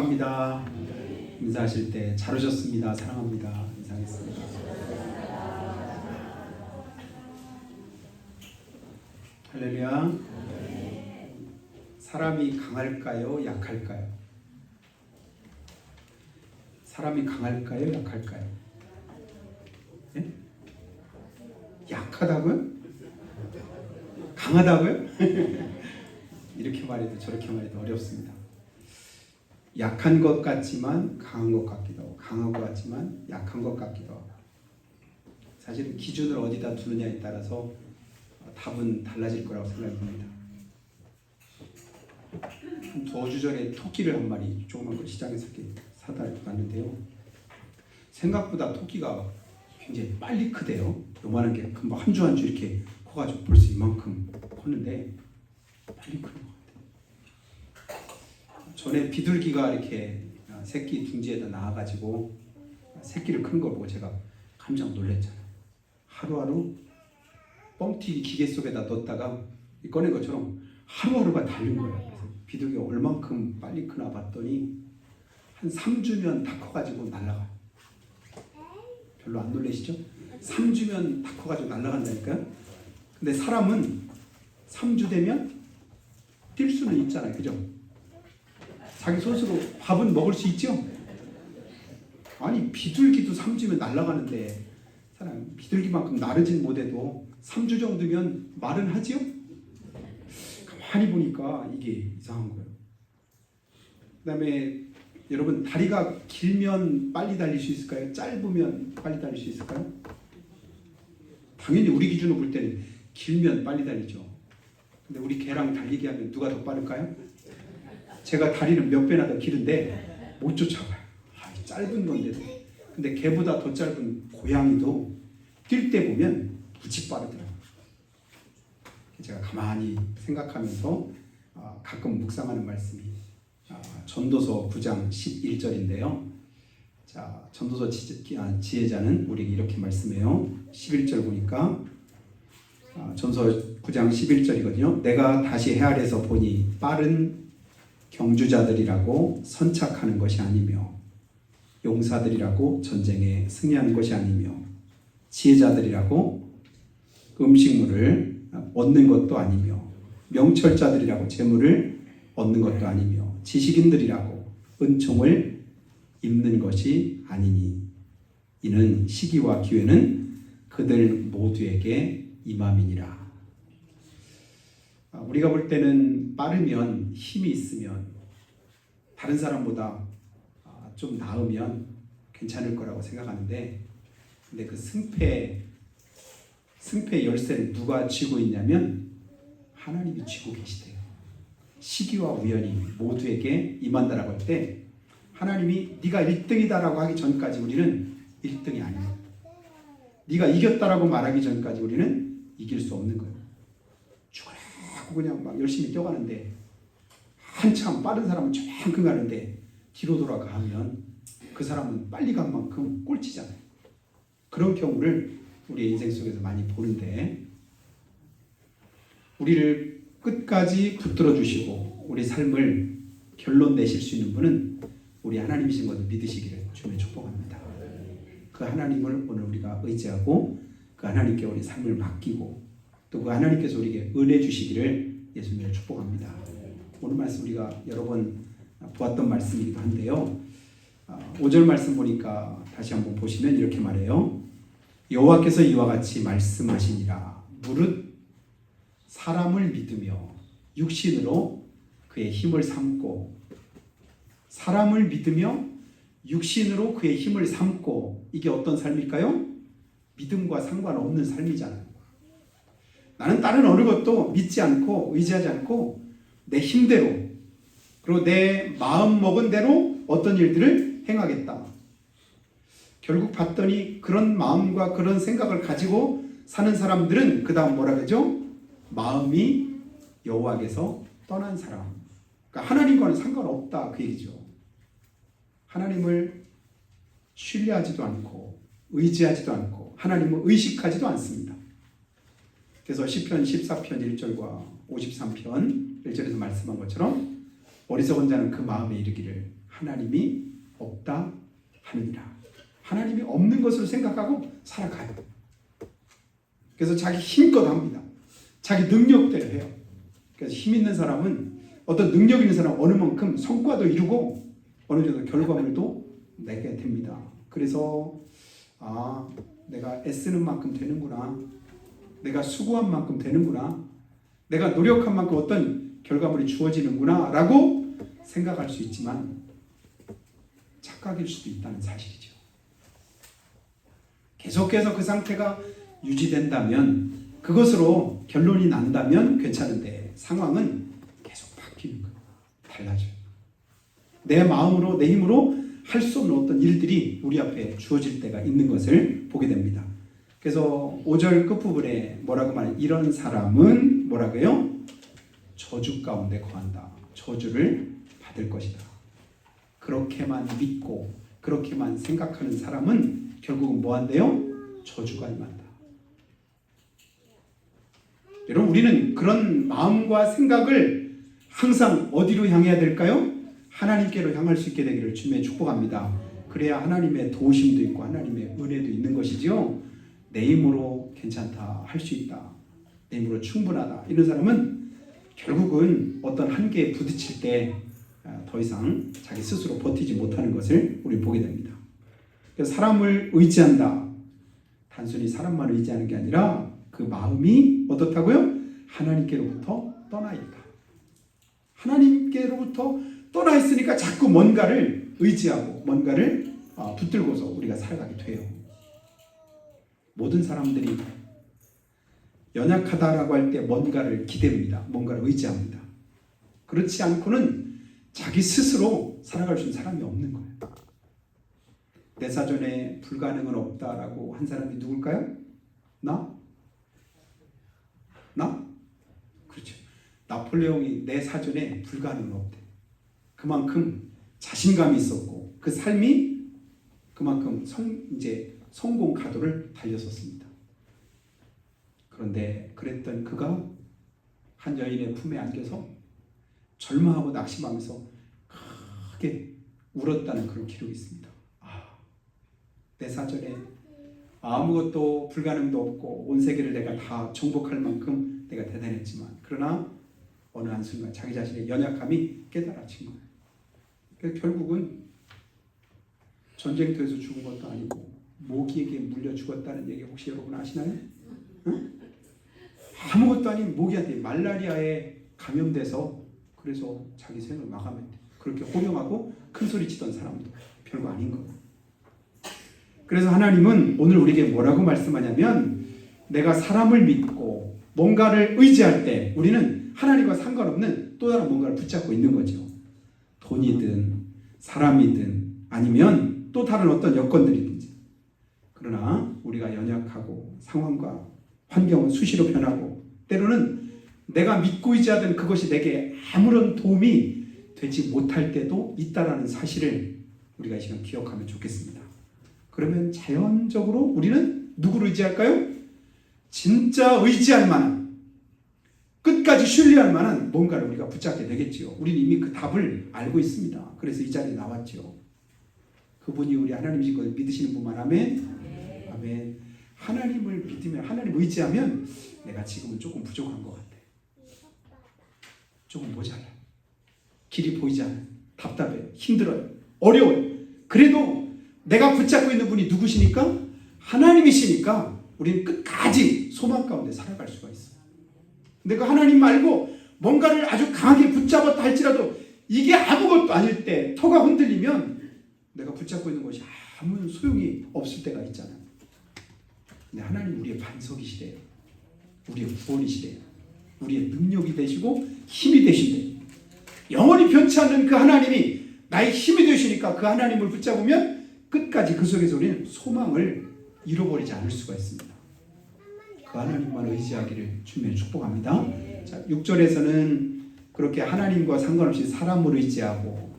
합니다. 인사하실 때 잘 오셨습니다. 사랑합니다. 인사하겠습니다. 할렐루야. 사람이 강할까요? 약할까요? 사람이 강할까요? 약할까요? 예? 약하다고요? 강하다고요? 이렇게 말해도 저렇게 말해도 어렵습니다. 약한 것 같지만 강한 것 같기도 하고, 강한 것 같지만 약한 것 같기도 하고, 사실은 기준을 어디다 두느냐에 따라서 답은 달라질 거라고 생각이 듭니다. 한 두어 주 전에 토끼를 한 마리 조그만 걸 시장에서 이렇게 사다 놨는데요. 생각보다 토끼가 굉장히 빨리 크대요. 요만한 게 금방 한 주 한 주 이렇게 커가지고 벌써 이만큼 컸는데 빨리 크는 것 같아요. 전에 비둘기가 이렇게 새끼 둥지에다 나와가지고 새끼를 크는 걸 보고 제가 깜짝 놀랐잖아요. 하루하루 뻥튀기 기계 속에다 넣었다가 꺼낸 것처럼 하루하루가 다른 거예요. 그래서 비둘기가 얼만큼 빨리 크나 봤더니 한 3주면 다 커가지고 날아가요. 별로 안 놀라시죠? 3주면 다 커가지고 날아간다니까요. 근데 사람은 3주 되면 뛸 수는 있잖아요. 그죠? 자기 스스로 밥은 먹을 수 있죠? 아니 비둘기도 3주면 날아가는데 사람 비둘기만큼 나르진 못해도 3주 정도면 말은 하지요? 가만히 보니까 이게 이상한 거예요. 그 다음에 여러분 다리가 길면 빨리 달릴 수 있을까요? 짧으면 빨리 달릴 수 있을까요? 당연히 우리 기준으로 볼 때는 길면 빨리 달리죠. 근데 우리 개랑 달리기 하면 누가 더 빠를까요? 제가 다리는 몇 배나 더 길은데 못 쫓아가요. 짧은 건데도. 근데 개보다 더 짧은 고양이도 뛸 때 보면 무지 빠르더라고요. 제가 가만히 생각하면서 가끔 묵상하는 말씀이 전도서 9장 11절인데요. 자, 전도서 지혜자는 우리에게 이렇게 말씀해요. 11절 보니까 전도서 9장 11절이거든요. 내가 다시 헤아려서 보니 빠른 경주자들이라고 선착하는 것이 아니며 용사들이라고 전쟁에 승리하는 것이 아니며 지혜자들이라고 음식물을 얻는 것도 아니며 명철자들이라고 재물을 얻는 것도 아니며 지식인들이라고 은총을 입는 것이 아니니 이는 시기와 기회는 그들 모두에게 임함이니라. 우리가 볼 때는 빠르면 힘이 있으면 다른 사람보다 좀 나으면 괜찮을 거라고 생각하는데, 근데 그 승패 열쇠를 누가 쥐고 있냐면 하나님이 쥐고 계시대요. 시기와 우연이 모두에게 임한다라고 할 때 하나님이 네가 1등이다라고 하기 전까지 우리는 1등이 아니에요. 네가 이겼다라고 말하기 전까지 우리는 이길 수 없는 거예요. 그냥 막 열심히 뛰어가는데 한참 빠른 사람은 저만큼 가는데 뒤로 돌아가 하면 그 사람은 빨리 간 만큼 꼴찌잖아요. 그런 경우를 우리의 인생 속에서 많이 보는데, 우리를 끝까지 붙들어 주시고 우리 삶을 결론 내실 수 있는 분은 우리 하나님이신 것을 믿으시기를 주님의 축복합니다. 그 하나님을 오늘 우리가 의지하고 그 하나님께 우리 삶을 맡기고 또 그 하나님께서 우리에게 은혜 주시기를 예수님을 축복합니다. 오늘 말씀 우리가 여러 번 보았던 말씀이기도 한데요. 5절 말씀 보니까 다시 한번 보시면 이렇게 말해요. 여호와께서 이와 같이 말씀하시니라. 무릇 사람을 믿으며 육신으로 그의 힘을 삼고, 사람을 믿으며 육신으로 그의 힘을 삼고, 이게 어떤 삶일까요? 믿음과 상관없는 삶이잖아요. 나는 다른 어느 것도 믿지 않고 의지하지 않고 내 힘대로 그리고 내 마음 먹은 대로 어떤 일들을 행하겠다. 결국 봤더니 그런 마음과 그런 생각을 가지고 사는 사람들은 그 다음 뭐라 그러죠? 마음이 여호와께서 떠난 사람. 그러니까 하나님과는 상관없다 그 얘기죠. 하나님을 신뢰하지도 않고 의지하지도 않고 하나님을 의식하지도 않습니다. 그래서 시편 14편 1절과 53편 1절에서 말씀한 것처럼 어리석은 자는 그 마음에 이르기를 하나님이 없다 하느니라. 하나님이 없는 것으로 생각하고 살아가요. 그래서 자기 힘껏 합니다. 자기 능력대로 해요. 그래서 힘 있는 사람은, 어떤 능력 있는 사람은 어느 만큼 성과도 이루고 어느 정도 결과물도 내게 됩니다. 그래서 내가 애쓰는 만큼 되는구나, 내가 수고한 만큼 되는구나, 내가 노력한 만큼 어떤 결과물이 주어지는구나 라고 생각할 수 있지만 착각일 수도 있다는 사실이죠. 계속해서 그 상태가 유지된다면, 그것으로 결론이 난다면 괜찮은데 상황은 계속 바뀌는 거예요. 달라져요. 내 마음으로, 내 힘으로 할 수 없는 어떤 일들이 우리 앞에 주어질 때가 있는 것을 보게 됩니다. 그래서 5절 끝부분에 뭐라고 말해요? 이런 사람은 뭐라고요? 저주 가운데 거한다. 저주를 받을 것이다. 그렇게만 믿고 그렇게만 생각하는 사람은 결국은 뭐 한대요? 저주가 임한다. 여러분, 우리는 그런 마음과 생각을 항상 어디로 향해야 될까요? 하나님께로 향할 수 있게 되기를 주님의 축복합니다. 그래야 하나님의 도우심도 있고 하나님의 은혜도 있는 것이죠. 내 힘으로 괜찮다, 할 수 있다, 내 힘으로 충분하다, 이런 사람은 결국은 어떤 한계에 부딪힐 때 더 이상 자기 스스로 버티지 못하는 것을 우리 보게 됩니다. 그래서 사람을 의지한다, 단순히 사람만 의지하는 게 아니라 그 마음이 어떻다고요? 하나님께로부터 떠나 있다. 하나님께로부터 떠나 있으니까 자꾸 뭔가를 의지하고 뭔가를 붙들고서 우리가 살아가게 돼요. 모든 사람들이 연약하다라고 할 때 뭔가를 기대합니다. 뭔가를 의지합니다. 그렇지 않고는 자기 스스로 살아갈 수 있는 사람이 없는 거예요. 내 사전에 불가능은 없다라고 한 사람이 누굴까요? 나? 그렇죠. 나폴레옹이 내 사전에 불가능은 없대. 그만큼 자신감이 있었고 그 삶이 그만큼 성공 가도를 달렸었습니다. 그런데 그랬던 그가 한 여인의 품에 안겨서 절망하고 낙심하면서 크게 울었다는 그런 기록이 있습니다. 내 사전에 아무것도 불가능도 없고 온 세계를 내가 다 정복할 만큼 내가 대단했지만, 그러나 어느 한순간 자기 자신의 연약함이 깨달아진 거예요. 그래서 결국은 전쟁터에서 죽은 것도 아니고 모기에게 물려 죽었다는 얘기 혹시 여러분 아시나요? 응? 아무것도 아닌 모기한테 말라리아에 감염돼서 그래서 자기 생을 마감했대. 그렇게 호령하고 큰 소리 치던 사람도 별거 아닌 거예요. 그래서 하나님은 오늘 우리에게 뭐라고 말씀하냐면, 내가 사람을 믿고 뭔가를 의지할 때 우리는 하나님과 상관없는 또 다른 뭔가를 붙잡고 있는 거죠. 돈이든 사람이든 아니면 또 다른 어떤 여건들이든지. 그러나 우리가 연약하고 상황과 환경은 수시로 변하고 때로는 내가 믿고 의지하던 그것이 내게 아무런 도움이 되지 못할 때도 있다라는 사실을 우리가 이 시간 기억하면 좋겠습니다. 그러면 자연적으로 우리는 누구를 의지할까요? 진짜 의지할 만한, 끝까지 신뢰할 만한 뭔가를 우리가 붙잡게 되겠지요. 우리는 이미 그 답을 알고 있습니다. 그래서 이 자리에 나왔죠. 그분이 우리 하나님이신 것을 믿으시는 분만. 아멘. 아멘. 하나님을 믿으면, 하나님 의지하면 내가 지금은 조금 부족한 것 같아. 조금 모자라. 길이 보이지 않아. 답답해. 힘들어요. 어려워요. 그래도 내가 붙잡고 있는 분이 누구시니까? 하나님이시니까 우리는 끝까지 소망 가운데 살아갈 수가 있어요. 근데 그 하나님 말고 뭔가를 아주 강하게 붙잡았다 할지라도 이게 아무것도 아닐 때, 터가 흔들리면 내가 붙잡고 있는 것이 아무 소용이 없을 때가 있잖아요. 근데 하나님 우리의 반석이시래요. 우리의 구원이시래요. 우리의 능력이 되시고 힘이 되신대요. 영원히 변치 않는 그 하나님이 나의 힘이 되시니까 그 하나님을 붙잡으면 끝까지 그 속에서 우리는 소망을 잃어버리지 않을 수가 있습니다. 그 하나님만 의지하기를 주님의 축복합니다. 자, 6절에서는 그렇게 하나님과 상관없이 사람을 의지하고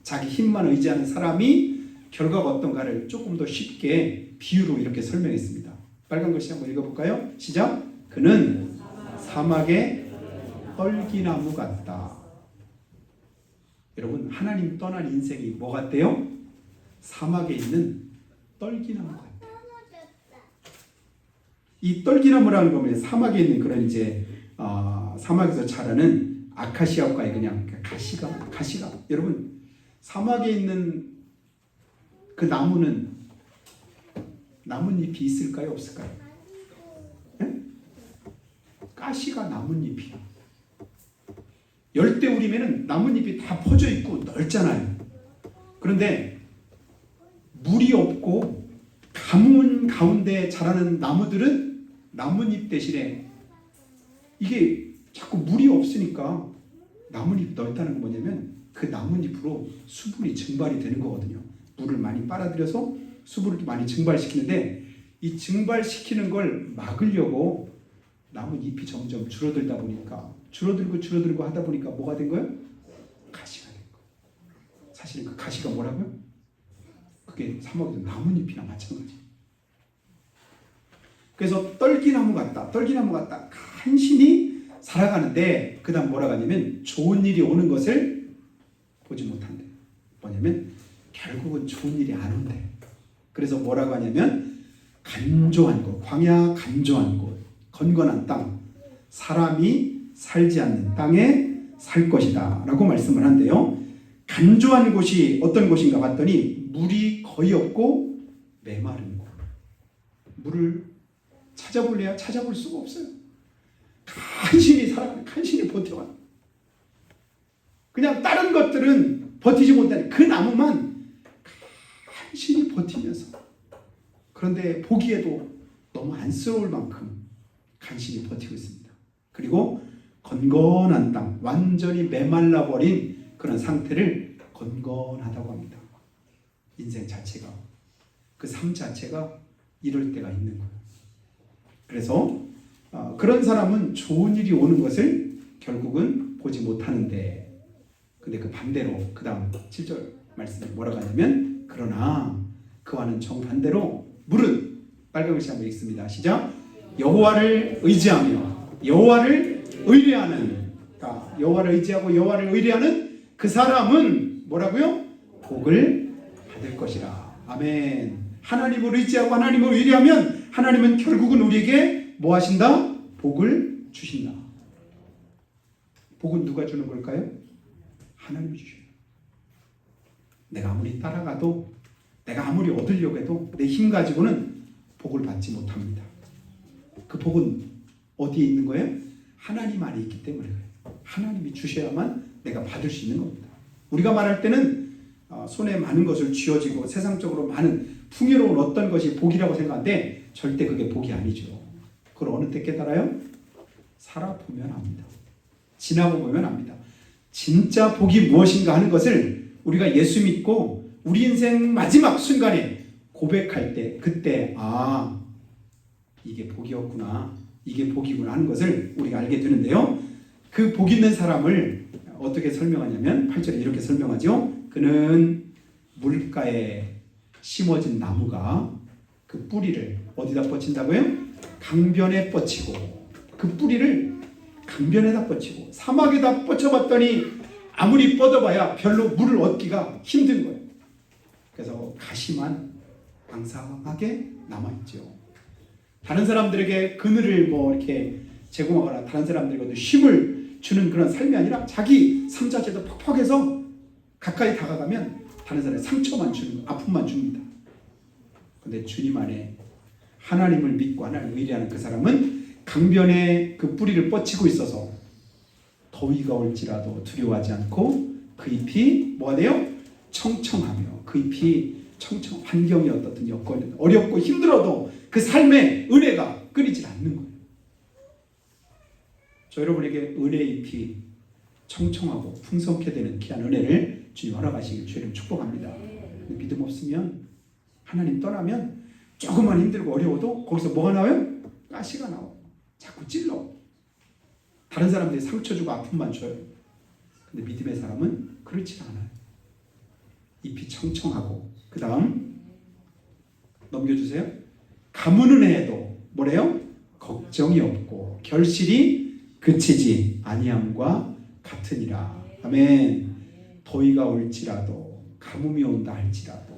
자기 힘만 의지하는 사람이 결과가 어떤가를 조금 더 쉽게 비유로 이렇게 설명했습니다. 빨간 글씨 한번 읽어볼까요? 시작. 그는 사막의 떨기나무 같다. 여러분, 하나님 떠난 인생이 뭐 같대요? 사막에 있는 떨기나무 같대요. 이 떨기나무라는 거면 사막에 있는 그런 이제 사막에서 자라는 아카시아과의 그냥 가시가 여러분, 사막에 있는 그 나무는 나뭇잎이 있을까요? 없을까요? 네? 가시가 나뭇잎이야. 열대우림에는 나뭇잎이 다 퍼져 있고 넓잖아요. 그런데 물이 없고 가문 가운데 자라는 나무들은 나뭇잎 대신에 이게 자꾸 물이 없으니까 나뭇잎 넓다는 건 뭐냐면 그 나뭇잎으로 수분이 증발이 되는 거거든요. 물을 많이 빨아들여서 수분을 많이 증발시키는데 이 증발시키는 걸 막으려고 나뭇잎이 점점 줄어들다 보니까 줄어들고 하다 보니까 뭐가 된 거예요? 가시가 된 거예요. 사실 그 가시가 뭐라고요? 그게 사막에서 나뭇잎이나 마찬가지. 그래서 떨기나무 같다 간신히 살아가는데 그 다음 뭐라고 하냐면 좋은 일이 오는 것을 보지 못한대. 뭐냐면 결국은 좋은 일이 안 온대. 그래서 뭐라고 하냐면 간조한 곳, 광야 간조한 곳, 건건한 땅, 사람이 살지 않는 땅에 살 것이다 라고 말씀을 한대요. 간조한 곳이 어떤 곳인가 봤더니 물이 거의 없고 메마른 곳. 물을 찾아볼래야 찾아볼 수가 없어요. 간신히 살아가는, 간신히 버텨가는. 그냥 다른 것들은 버티지 못하는 그 나무만 간신히 버티면서, 그런데 보기에도 너무 안쓰러울 만큼 간신히 버티고 있습니다. 그리고 건건한 땅, 완전히 메말라버린 그런 상태를 건건하다고 합니다. 인생 자체가, 그 삶 자체가 이럴 때가 있는 거예요. 그래서 그런 사람은 좋은 일이 오는 것을 결국은 보지 못하는데, 근데 그 반대로 그 다음 7절 말씀에 뭐라고 하냐면 그러나 그와는 정반대로 물은, 빨간 글씨 한번 읽습니다. 시작. 여호와를 의지하며 여호와를 의뢰하는, 여호와를 의지하고 여호와를 의뢰하는 그 사람은 뭐라고요? 복을 받을 것이라. 아멘. 하나님을 의지하고 하나님을 의뢰하면 하나님은 결국은 우리에게 뭐 하신다? 복을 주신다. 복은 누가 주는 걸까요? 하나님이 주셔요. 내가 아무리 따라가도, 내가 아무리 얻으려고 해도 내 힘 가지고는 복을 받지 못합니다. 그 복은 어디에 있는 거예요? 하나님 안에 있기 때문에 그래요. 하나님이 주셔야만 내가 받을 수 있는 겁니다. 우리가 말할 때는 손에 많은 것을 쥐어지고 세상적으로 많은 풍요로운 어떤 것이 복이라고 생각하는데 절대 그게 복이 아니죠. 그걸 어느 때 깨달아요? 살아보면 압니다. 지나고 보면 압니다. 진짜 복이 무엇인가 하는 것을 우리가 예수 믿고 우리 인생 마지막 순간에 고백할 때, 그때 이게 복이었구나, 이게 복이구나 하는 것을 우리가 알게 되는데요. 그 복 있는 사람을 어떻게 설명하냐면 8절에 이렇게 설명하죠. 그는 물가에 심어진 나무가 그 뿌리를 어디다 뻗친다고요? 강변에 뻗치고, 그 뿌리를 강변에다 뻗치고 사막에다 뻗쳐봤더니 아무리 뻗어봐야 별로 물을 얻기가 힘든 거예요. 그래서 가시만 방상하게 남아있죠. 다른 사람들에게 그늘을 이렇게 제공하거나 다른 사람들에게 쉼을 주는 그런 삶이 아니라 자기 삶 자체도 퍽퍽해서 가까이 다가가면 다른 사람에 상처만 주는, 아픔만 줍니다. 그런데 주님 안에 하나님을 믿고 하나님을 의뢰하는 그 사람은 강변에 그 뿌리를 뻗치고 있어서 더위가 올지라도 두려워하지 않고 그 잎이 뭐가 돼요? 청청하며, 그 잎이 환경이 어떻든 여건이 어렵고 힘들어도 그 삶의 은혜가 끊이질 않는 거예요. 저 여러분에게 은혜의 잎이 청청하고 풍성케 되는 귀한 은혜를 주님 허락하시길 주님 축복합니다. 믿음 없으면, 하나님 떠나면 조금만 힘들고 어려워도 거기서 뭐가 나와요? 가시가 나와요. 자꾸 찔러. 다른 사람들이 상처 주고 아픔만 줘요. 근데 믿음의 사람은 그렇지 않아요. 잎이 청청하고, 그 다음 넘겨주세요. 가무는 해도 뭐래요? 걱정이 없고 결실이 그치지 아니함과 같으니라. 아멘. 더위가 올지라도, 가뭄이 온다 할지라도,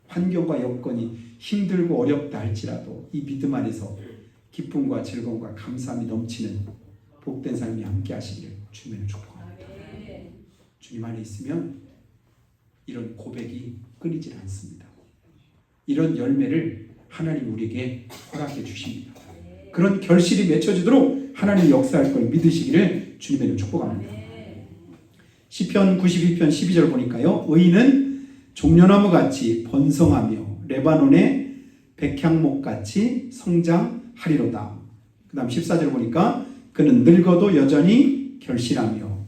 환경과 여건이 힘들고 어렵다 할지라도 이 믿음 안에서 기쁨과 즐거움과 감사함이 넘치는 복된 삶이 함께 하시기를 주님을 축복합니다. 주님 안에 있으면 이런 고백이 끊이질 않습니다. 이런 열매를 하나님 우리에게 허락해 주십니다. 그런 결실이 맺혀지도록 하나님 역사할 걸 믿으시기를 주님의 축복합니다. 시편 92편 12절 보니까요. 의인은 종려나무같이 번성하며 레바논의 백향목같이 성장하리로다. 그 다음 14절 보니까 그는 늙어도 여전히 결실하며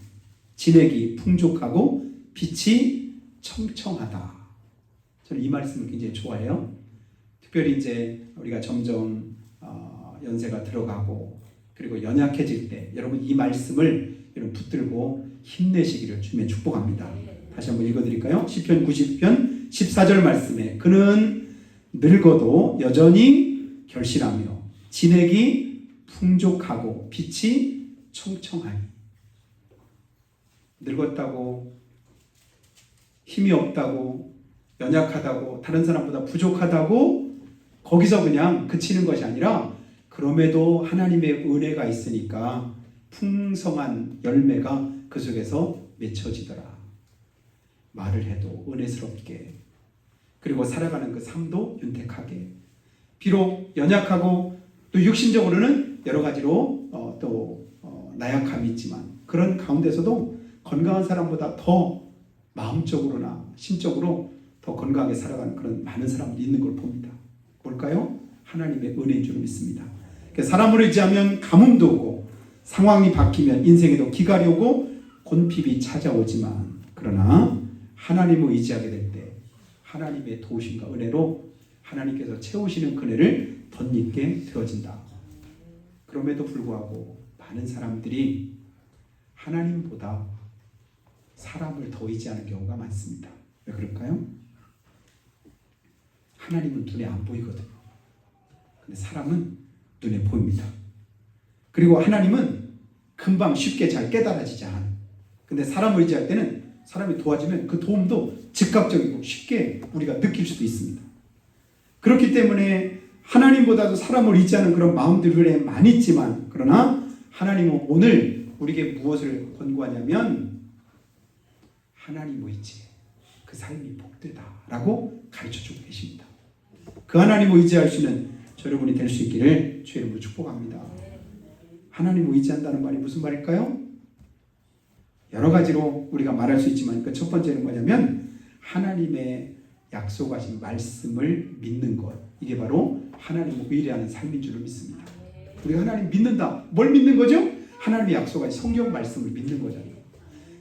진액이 풍족하고 빛이 청청하다. 저는 이 말씀을 굉장히 좋아해요. 특별히 이제 우리가 점점 연세가 들어가고 그리고 연약해질 때 여러분 이 말씀을 여러분 붙들고 힘내시기를 주님의 축복합니다. 다시 한번 읽어드릴까요? 시편 90편 14절 말씀에 그는 늙어도 여전히 결실하며 진액이 풍족하고 빛이 청청하니. 늙었다고 힘이 없다고 연약하다고 다른 사람보다 부족하다고 거기서 그냥 그치는 것이 아니라 그럼에도 하나님의 은혜가 있으니까 풍성한 열매가 그 속에서 맺혀지더라. 말을 해도 은혜스럽게 그리고 살아가는 그 삶도 윤택하게 비록 연약하고 또 육신적으로는 여러 가지로 나약함이 있지만 그런 가운데서도 건강한 사람보다 더 마음적으로나 심적으로 더 건강하게 살아가는 그런 많은 사람들이 있는 걸 봅니다. 뭘까요? 하나님의 은혜인 줄 믿습니다. 사람을 의지하면 가뭄도 오고 상황이 바뀌면 인생에도 기갈이 오고 곤핍이 찾아오지만 그러나 하나님을 의지하게 될 때 하나님의 도우심과 은혜로 하나님께서 채우시는 그네를 덧입게 되어진다. 그럼에도 불구하고 많은 사람들이 하나님보다 사람을 더 의지하는 경우가 많습니다. 왜 그럴까요? 하나님은 눈에 안 보이거든요. 근데 사람은 눈에 보입니다. 그리고 하나님은 금방 쉽게 잘 깨달아지지 않아요. 근데 사람을 의지할 때는 사람이 도와주면 그 도움도 즉각적이고 쉽게 우리가 느낄 수도 있습니다. 그렇기 때문에 하나님보다도 사람을 의지하는 그런 마음들이 많이 있지만 그러나 하나님은 오늘 우리에게 무엇을 권고하냐면 하나님 의지 그 삶이 복되다라고 가르쳐주고 계십니다. 그 하나님을 의지할 수 있는 여러분이 될 수 있기를 주의 이름으로 축복합니다. 하나님을 의지한다는 말이 무슨 말일까요? 여러 가지로 우리가 말할 수 있지만 그 첫 번째는 뭐냐면 하나님의 약속하신 말씀을 믿는 것. 이게 바로 하나님을 의뢰하는 삶인 줄을 믿습니다. 우리가 하나님 믿는다. 뭘 믿는 거죠? 하나님의 약속하신 성경 말씀을 믿는 거잖아요.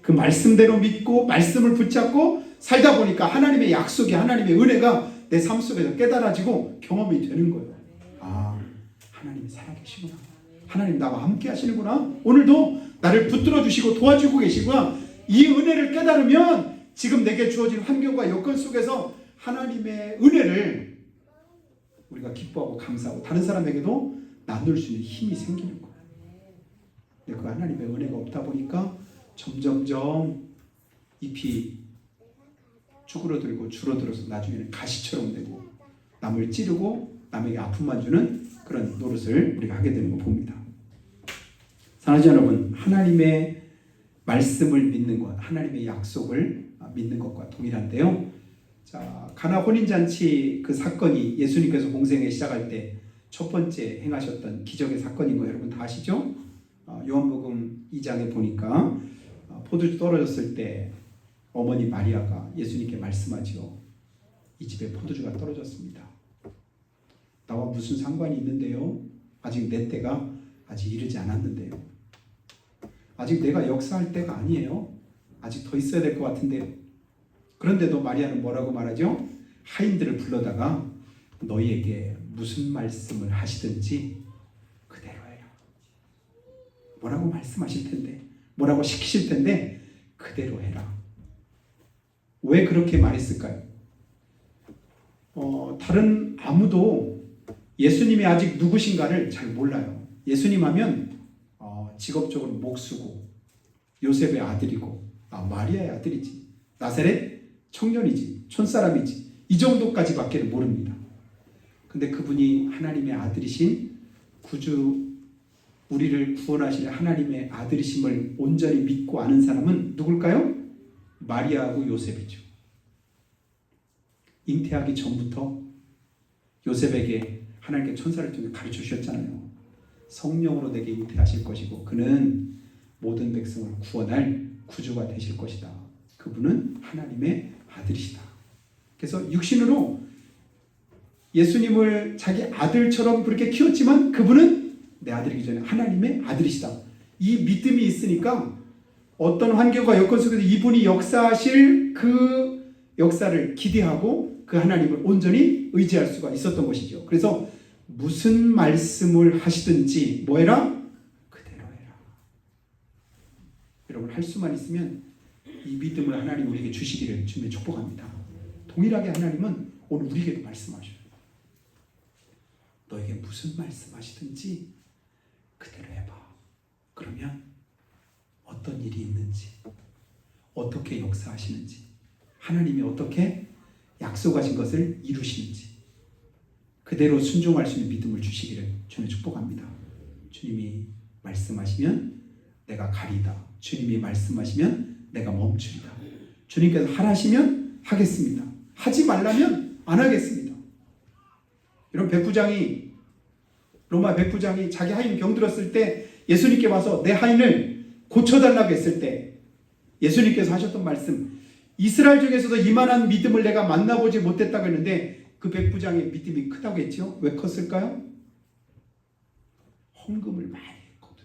그 말씀대로 믿고 말씀을 붙잡고 살다 보니까 하나님의 약속이 하나님의 은혜가 내 삶 속에서 깨달아지고 경험이 되는 거예요. 아, 하나님이 살아계시구나. 하나님 나와 함께 하시는구나. 오늘도 나를 붙들어 주시고 도와주고 계시구나. 이 은혜를 깨달으면 지금 내게 주어진 환경과 여건 속에서 하나님의 은혜를 우리가 기뻐하고 감사하고 다른 사람에게도 나눌 수 있는 힘이 생기는 거예요. 근데 그 하나님의 은혜가 없다 보니까 점점점 잎이 쭈그러들고 줄어들어서 나중에는 가시처럼 되고 남을 찌르고 남에게 아픔만 주는 그런 노릇을 우리가 하게 되는 거 봅니다. 사랑하는 여러분, 하나님의 말씀을 믿는 것, 하나님의 약속을 믿는 것과 동일한데요. 자, 가나 혼인잔치 그 사건이 예수님께서 공생애 시작할 때 첫 번째 행하셨던 기적의 사건인 거 여러분 다 아시죠? 요한복음 2장에 보니까 포도주 떨어졌을 때 어머니 마리아가 예수님께 말씀하지요. 이 집에 포도주가 떨어졌습니다. 나와 무슨 상관이 있는데요? 아직 내 때가 아직 이르지 않았는데요. 아직 내가 역사할 때가 아니에요. 아직 더 있어야 될 것 같은데요. 그런데도 마리아는 뭐라고 말하죠? 하인들을 불러다가 너희에게 무슨 말씀을 하시든지 그대로 해라. 뭐라고 말씀하실 텐데, 뭐라고 시키실 텐데 그대로 해라. 왜 그렇게 말했을까요? 다른 아무도 예수님이 아직 누구신가를 잘 몰라요. 예수님 하면 직업적으로 목수고 요셉의 아들이고 마리아의 아들이지. 나사렛 청년이지, 촌사람이지, 이 정도까지밖에 모릅니다. 근데 그분이 하나님의 아들이신 구주, 우리를 구원하실 하나님의 아들이심을 온전히 믿고 아는 사람은 누굴까요? 마리아하고 요셉이죠. 잉태하기 전부터 요셉에게 하나님께 천사를 통해 가르쳐 주셨잖아요. 성령으로 내게 잉태하실 것이고 그는 모든 백성을 구원할 구주가 되실 것이다. 그분은 하나님의 아들이시다. 그래서 육신으로 예수님을 자기 아들처럼 그렇게 키웠지만 그분은 내 아들이기 전에 하나님의 아들이시다. 이 믿음이 있으니까 어떤 환경과 여건 속에서 이분이 역사하실 그 역사를 기대하고 그 하나님을 온전히 의지할 수가 있었던 것이죠. 그래서 무슨 말씀을 하시든지 뭐 해라? 그대로 해라. 여러분 할 수만 있으면 이 믿음을 하나님 우리에게 주시기를 주님의 축복합니다. 동일하게 하나님은 오늘 우리에게도 말씀하셔요. 너에게 무슨 말씀하시든지 그대로 해봐. 그러면 어떤 일이 있는지, 어떻게 역사하시는지, 하나님이 어떻게 약속하신 것을 이루시는지 그대로 순종할 수 있는 믿음을 주시기를 주님 축복합니다. 주님이 말씀하시면 내가 가리다. 주님이 말씀하시면 내가 멈추리다. 주님께서 하라시면 하겠습니다. 하지 말라면 안 하겠습니다. 이런 백부장이, 로마 백부장이 자기 하인 병들었을 때 예수님께 와서 내 하인을 고쳐달라고 했을 때 예수님께서 하셨던 말씀, 이스라엘 중에서도 이만한 믿음을 내가 만나보지 못했다고 했는데 그 백부장의 믿음이 크다고 했죠. 왜 컸을까요? 헌금을 많이 했거든.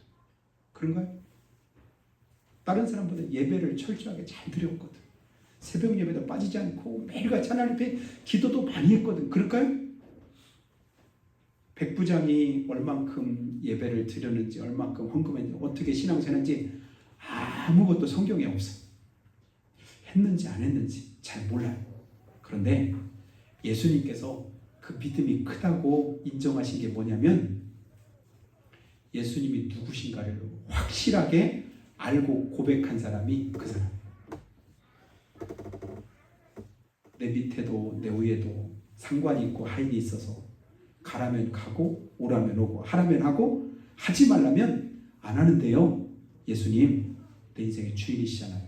그런가요? 다른 사람보다 예배를 철저하게 잘 드렸거든. 새벽 예배도 빠지지 않고 매일같이 하나님 앞에 기도도 많이 했거든. 그럴까요? 백부장이 얼만큼 예배를 드렸는지, 얼만큼 헌금했는지, 어떻게 신앙생활했는지 아무것도 성경에 없어. 했는지 안 했는지 잘 몰라요. 그런데 예수님께서 그 믿음이 크다고 인정하신 게 뭐냐면 예수님이 누구신가를 확실하게 알고 고백한 사람이 그 사람. 내 밑에도 내 위에도 상관이 있고 하인이 있어서 가라면 가고 오라면 오고 하라면 하고 하지 말라면 안 하는데요. 예수님 내 인생의 주인이시잖아요.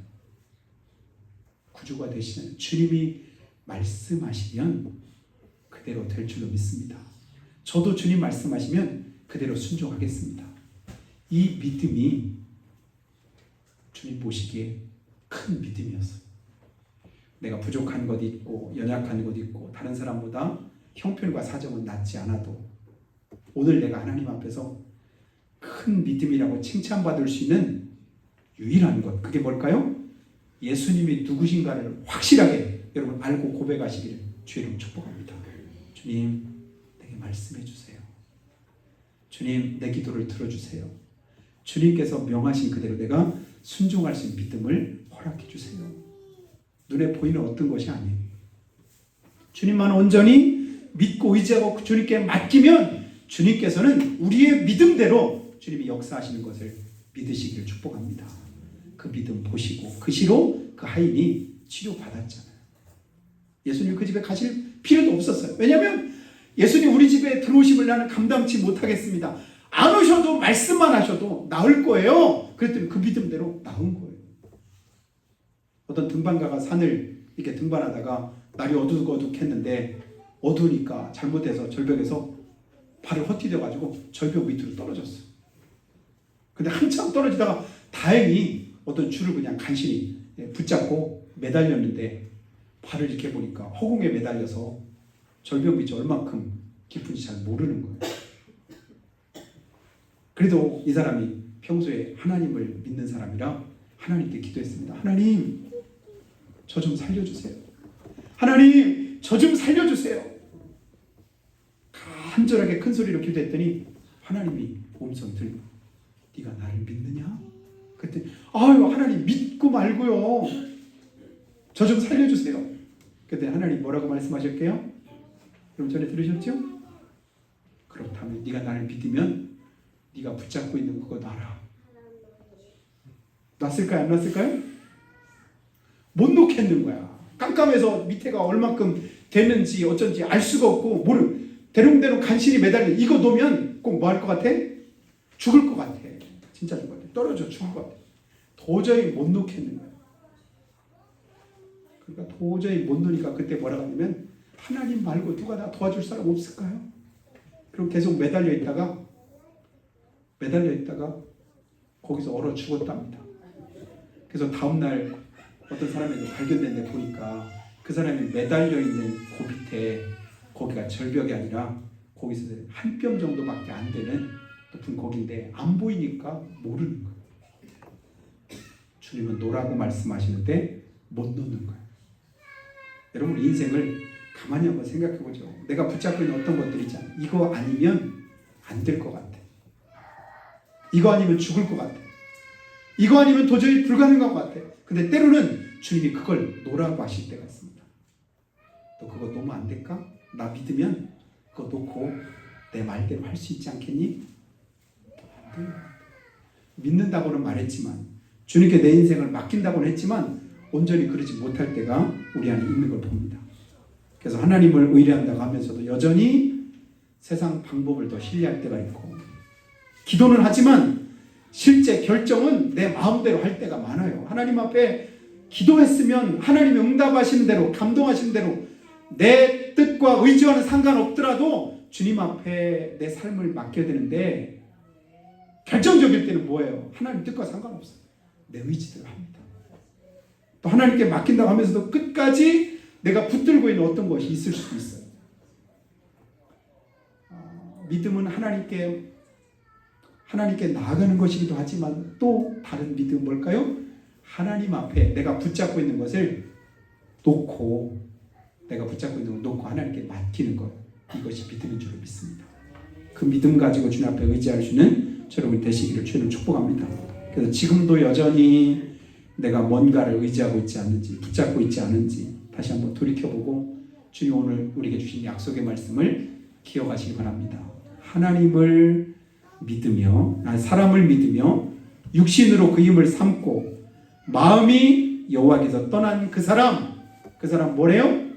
구주가 되시는 주님이 말씀하시면 그대로 될 줄로 믿습니다. 저도 주님 말씀하시면 그대로 순종하겠습니다. 이 믿음이 주님 보시기에 큰 믿음이었어요. 내가 부족한 것 있고 연약한 것 있고 다른 사람보다 형편과 사정은 낫지 않아도 오늘 내가 하나님 앞에서 큰 믿음이라고 칭찬받을 수 있는 유일한 것, 그게 뭘까요? 예수님이 누구신가를 확실하게 여러분 알고 고백하시기를 주의 이름 축복합니다. 주님 내게 말씀해 주세요. 주님 내 기도를 들어주세요. 주님께서 명하신 그대로 내가 순종할 수 있는 믿음을 허락해 주세요. 눈에 보이는 어떤 것이 아니에요. 주님만 온전히 믿고 의지하고 주님께 맡기면 주님께서는 우리의 믿음대로 주님이 역사하시는 것을 믿으시기를 축복합니다. 그 믿음 보시고 그 시로 그 하인이 치료받았잖아요. 예수님 그 집에 가실 필요도 없었어요. 왜냐하면 예수님 우리 집에 들어오심을 나는 감당치 못하겠습니다. 안 오셔도 말씀만 하셔도 나을 거예요. 그랬더니 그 믿음대로 나은 거예요. 어떤 등반가가 산을 이렇게 등반하다가 날이 어둑어둑했는데 어두우니까 잘못해서 절벽에서 발을 헛디뎌가지고 절벽 밑으로 떨어졌어. 근데 한참 떨어지다가 다행히 어떤 줄을 그냥 간신히 붙잡고 매달렸는데 발을 이렇게 보니까 허공에 매달려서 절벽 밑이 얼만큼 깊은지 잘 모르는 거예요. 그래도 이 사람이 평소에 하나님을 믿는 사람이라 하나님께 기도했습니다. 하나님, 저 좀 살려주세요. 하나님, 저 좀 살려주세요. 간절하게 큰 소리로 기도했더니 하나님이 음성 들고 네가 나를 믿느냐? 그랬더니 아유 하나님 믿고 말고요. 저 좀 살려주세요. 그때 하나님 뭐라고 말씀하셨게요? 여러분 전에 들으셨죠? 그렇다면 네가 나를 믿으면 네가 붙잡고 있는 그거 놔라. 놨을까요? 안 놨을까요? 못 놓겠는 거야. 깜깜해서 밑에가 얼만큼 되는지 어쩐지 알 수가 없고 대롱대롱 간신히 매달려. 이거 놓으면 꼭 뭐 할 것 같아? 죽을 것 같아. 진짜 죽을 것 같아. 떨어져 죽을 것 같아. 도저히 못 놓겠는 거야. 그러니까 도저히 못 놓으니까 그때 뭐라고 하냐면 하나님 말고 누가 나 도와줄 사람 없을까요? 그럼 계속 매달려 있다가 거기서 얼어 죽었답니다. 그래서 다음날 어떤 사람이 발견된데 보니까 그 사람이 매달려 있는 그 밑에 거기가 절벽이 아니라 거기서 한 뼘 정도밖에 안 되는 높은 거기인데 안 보이니까 모르는 거예요. 주님은 놓으라고 말씀하시는데 못 놓는 거예요. 여러분 인생을 가만히 한번 생각해 보죠. 내가 붙잡고 있는 어떤 것들이 있잖아요. 이거 아니면 안 될 것 같아. 이거 아니면 죽을 것 같아. 이거 아니면 도저히 불가능한 것 같아. 근데 때로는 주님이 그걸 놓으라고 하실 때가 있습니다. 너 그거 놓으면 안 될까? 나 믿으면 그거 놓고 내 말대로 할 수 있지 않겠니? 안 돼요. 믿는다고는 말했지만 주님께 내 인생을 맡긴다고는 했지만 온전히 그러지 못할 때가 우리 안에 있는 걸 봅니다. 그래서 하나님을 의뢰한다고 하면서도 여전히 세상 방법을 더 신뢰할 때가 있고 기도는 하지만 실제 결정은 내 마음대로 할 때가 많아요. 하나님 앞에 기도했으면 하나님이 응답하시는 대로 감동하시는 대로 내 뜻과 의지와는 상관없더라도 주님 앞에 내 삶을 맡겨야 되는데 결정적일 때는 뭐예요? 하나님 뜻과 상관없어요. 내 의지대로 합니다. 또 하나님께 맡긴다고 하면서도 끝까지 내가 붙들고 있는 어떤 것이 있을 수도 있어요. 믿음은 하나님께 나아가는 것이기도 하지만 또 다른 믿음은 뭘까요? 하나님 앞에 내가 붙잡고 있는 것을 놓고 하나님께 맡기는 것. 이것이 믿음인 줄 믿습니다. 그 믿음 가지고 주님 앞에 의지할 수 있는 여러분이 되시기를 주님 축복합니다. 그래서 지금도 여전히 내가 뭔가를 의지하고 있지 않는지 붙잡고 있지 않은지 다시 한번 돌이켜보고 주님 오늘 우리에게 주신 약속의 말씀을 기억하시기 바랍니다. 하나님을 믿으며 사람을 믿으며 육신으로 그 힘을 삼고 마음이 여호와께서 떠난 그 사람 뭐래요?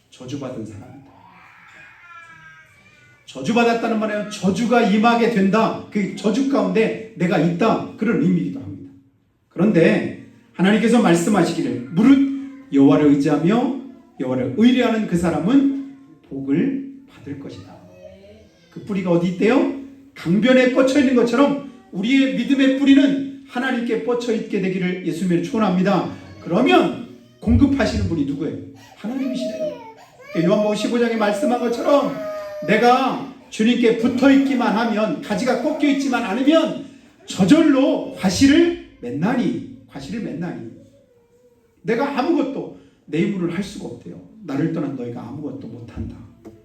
저주받은 사람이다. 저주받았다는 말은 저주가 임하게 된다. 그 저주 가운데 내가 있다. 그런 의미이기도 합니다. 그런데 하나님께서 말씀하시기를 무릇 여호와를 의지하며 여호와를 의뢰하는 그 사람은 복을 받을 것이다. 그 뿌리가 어디 있대요? 강변에 뻗쳐 있는 것처럼 우리의 믿음의 뿌리는 하나님께 뻗쳐 있게 되기를 예수님을 축원합니다. 그러면 공급하시는 분이 누구예요? 하나님이시래요. 요한복음 15장에 말씀한 것처럼 내가 주님께 붙어 있기만 하면 가지가 꺾여 있지만 않으면 저절로 과실을 맺나니 내가 아무것도 내 힘으로는 할 수가 없대요. 나를 떠난 너희가 아무것도 못한다.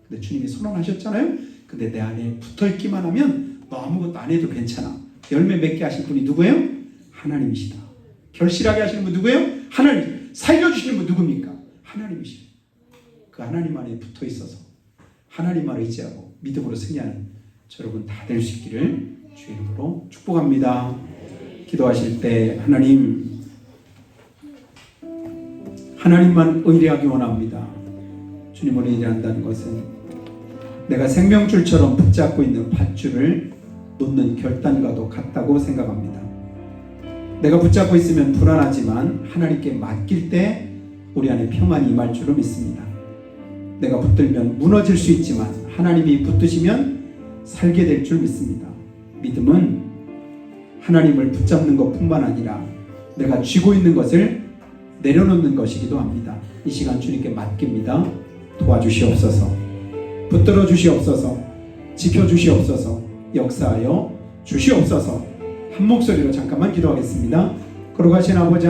근데 주님이 선언하셨잖아요. 근데 내 안에 붙어 있기만 하면 너 아무것도 안 해도 괜찮아. 열매 맺게 하실 분이 누구예요? 하나님이시다. 결실하게 하시는 분 누구예요? 하나님. 살려주시는 분 누굽니까? 하나님이시다. 그 하나님 안에 붙어 있어서 하나님만 의지하고 믿음으로 승리하는 여러분 다 될 수 있기를 주의 이름으로 축복합니다. 기도하실 때 하나님만 의뢰하기 원합니다. 주님을 의뢰한다는 것은 내가 생명줄처럼 붙잡고 있는 밧줄을 놓는 결단과도 같다고 생각합니다. 내가 붙잡고 있으면 불안하지만 하나님께 맡길 때 우리 안에 평안이 임할 줄로 믿습니다. 내가 붙들면 무너질 수 있지만 하나님이 붙드시면 살게 될 줄 믿습니다. 믿음은 하나님을 붙잡는 것뿐만 아니라 내가 쥐고 있는 것을 내려놓는 것이기도 합니다. 이 시간 주님께 맡깁니다. 도와주시옵소서. 붙들어 주시옵소서. 지켜주시옵소서. 역사하여 주시옵소서. 한 목소리로 잠깐만 기도하겠습니다. 거룩하신 아버지